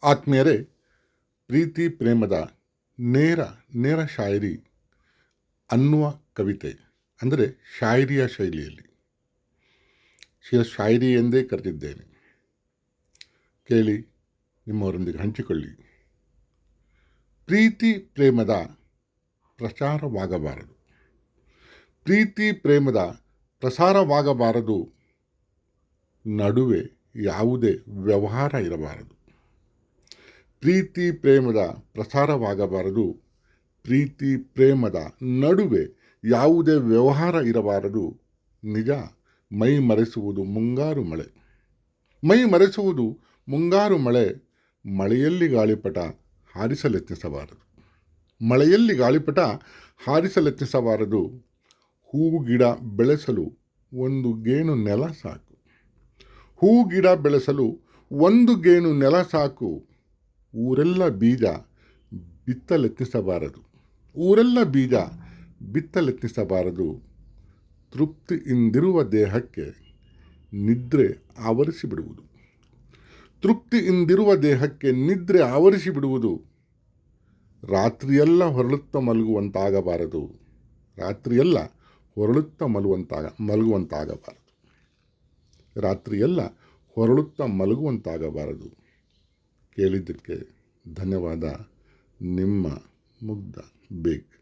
ಆತ್ಮೀಯರೇ, ಪ್ರೀತಿ ಪ್ರೇಮದ ನೇರ ನೇರ ಶಾಯರಿ ಅನ್ನುವ ಕವಿತೆ ಅಂದರೆ ಶಾಯರಿಯ ಶೈಲಿಯಲ್ಲಿ ಶಾಯರಿ ಎಂದೇ ಕರೆದಿದ್ದೇನೆ. ಕೇಳಿ, ನಿಮ್ಮವರೊಂದಿಗೆ ಹಂಚಿಕೊಳ್ಳಿ. ಪ್ರೀತಿ ಪ್ರೇಮದ ಪ್ರಚಾರವಾಗಬಾರದು. ಪ್ರೀತಿ ಪ್ರೇಮದ ಪ್ರಸಾರವಾಗಬಾರದು. ನಡುವೆ ಯಾವುದೇ ವ್ಯವಹಾರ ಇರಬಾರದು. ಪ್ರೀತಿ ಪ್ರೇಮದ ಪ್ರಸಾರವಾಗಬಾರದು. ಪ್ರೀತಿ ಪ್ರೇಮದ ನಡುವೆ ಯಾವುದೇ ವ್ಯವಹಾರ ಇರಬಾರದು. ನಿಜ, ಮೈ ಮರೆಸುವುದು ಮುಂಗಾರು ಮಳೆ. ಮೈ ಮರೆಸುವುದು ಮುಂಗಾರು ಮಳೆ. ಮಳೆಯಲ್ಲಿ ಗಾಳಿಪಟ ಹಾರಿಸಲೆತ್ನಿಸಬಾರದು. ಮಳೆಯಲ್ಲಿ ಗಾಳಿಪಟ ಹಾರಿಸಲೆತ್ನಿಸಬಾರದು. ಹೂವು ಗಿಡ ಬೆಳೆಸಲು ಒಂದು ಗೇಣು ನೆಲ ಸಾಕು. ಹೂವು ಗಿಡ ಬೆಳೆಸಲು ಒಂದು ಗೇಣು ನೆಲ ಸಾಕು. ಊರೆಲ್ಲ ಬೀಜ ಬಿತ್ತಲೆತ್ನಿಸಬಾರದು. ಊರೆಲ್ಲ ಬೀಜ ಬಿತ್ತಲೆತ್ನಿಸಬಾರದು. ತೃಪ್ತಿಯಿಂದಿರುವ ದೇಹಕ್ಕೆ ನಿದ್ರೆ ಆವರಿಸಿಬಿಡುವುದು. ತೃಪ್ತಿಯಿಂದಿರುವ ದೇಹಕ್ಕೆ ನಿದ್ರೆ ಆವರಿಸಿಬಿಡುವುದು. ರಾತ್ರಿಯೆಲ್ಲ ಹೊರಳುತ್ತಾ ಮಲಗುವಂತಾಗಬಾರದು. ರಾತ್ರಿಯೆಲ್ಲ ಹೊರಳುತ್ತಾ ಮಲಗುವಂತಾಗಬಾರದು. ರಾತ್ರಿಯೆಲ್ಲ ಹೊರಳುತ್ತಾ ಮಲಗುವಂತಾಗಬಾರದು. ಕೇಳಿದ್ದಕ್ಕೆ ಧನ್ಯವಾದ. ನಿಮ್ಮ ಮುಗ್ಧ ಬೇಗ್.